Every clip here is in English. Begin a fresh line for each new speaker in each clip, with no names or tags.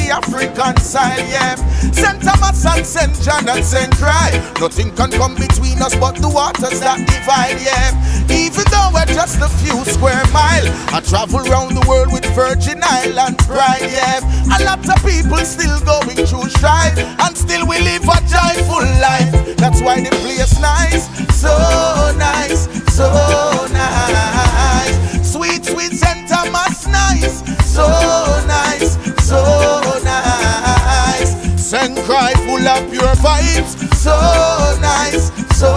the African style, yeah. St. Thomas and St. John and St. Cry. Nothing can come between us but the waters that divide, yeah. Even though we're just a few square mile, I travel round the world with Virgin Island pride, yeah. A lot of people still going through strife, and still we live a joyful life. That's why the place nice, so nice, so nice. Sweet, sweet St. Thomas nice, so nice, so nice. St. Cry full of pure vibes, so nice, so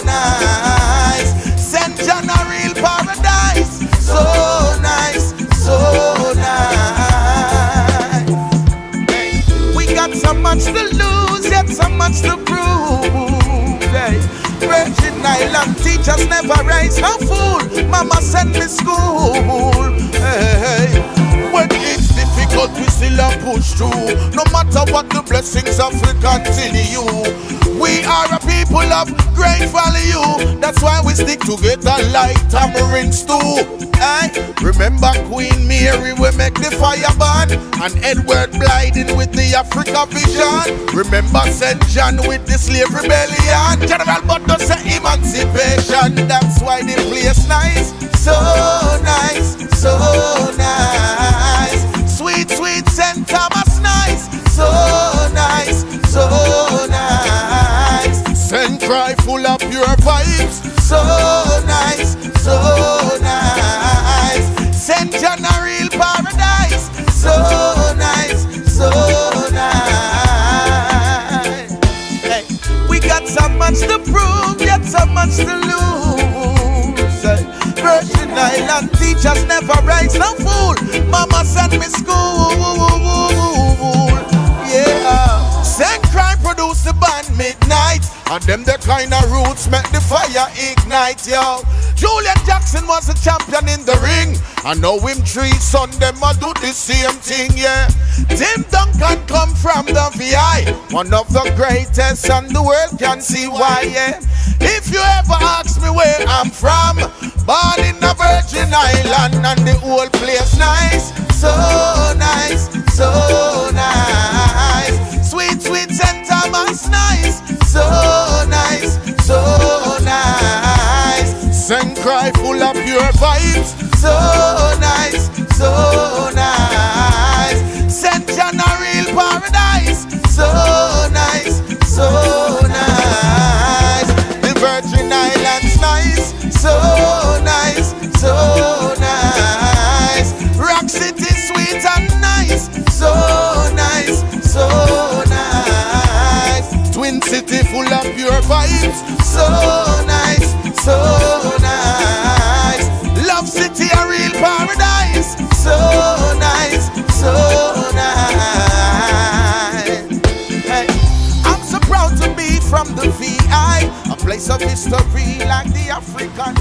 nice. St. John a real paradise, so nice, so nice. Hey, we got so much to lose, yet so much to prove. Hey, Virgin Island teachers never raise no fool. Mama send me school. Hey, when it's difficult we still a push through. No matter what the blessings of will continue. We are a people of great value. That's why we stick together like tamarind stew. Hey, remember Queen Mary we make the fire burn, and Edward Blyden with the Africa vision. Remember St. John with the slave rebellion. General Butler say emancipation. That's why the place nice, so nice, so nice. Sweet, sweet St. Thomas nice, so nice, so nice. St. Cry full of pure vibes, so nice, so nice. St. John a real paradise, so nice, so nice. Hey, we got so much to prove, yet so much to lose. Hey, Virgin Island teachers never raise no fool. Mama send me school, yeah. St. Cry produce the band Midnight, and them the kind of roots make the fire ignite, yo. Julian Jackson was a champion in the ring, and now him three son them a do the same thing, yeah. Tim Duncan come from the VI, one of the greatest, and the world can see why, yeah. If you ever ask me where I'm from, born in the Virgin Island, and the whole place nice, so nice, so nice. Sweet, sweet St. Thomas nice, so nice, so nice. St. Cry full of pure vibes, so nice, so nice. St. John a real paradise, so nice, so nice. The Virgin Islands nice, so nice, so nice. Rock City sweet and nice, so nice, so nice. Twin City full of pure vibes, so nice, so nice. Love City a real paradise, so nice, so nice. Hey, I'm so proud to be from the VI, a place of history like the African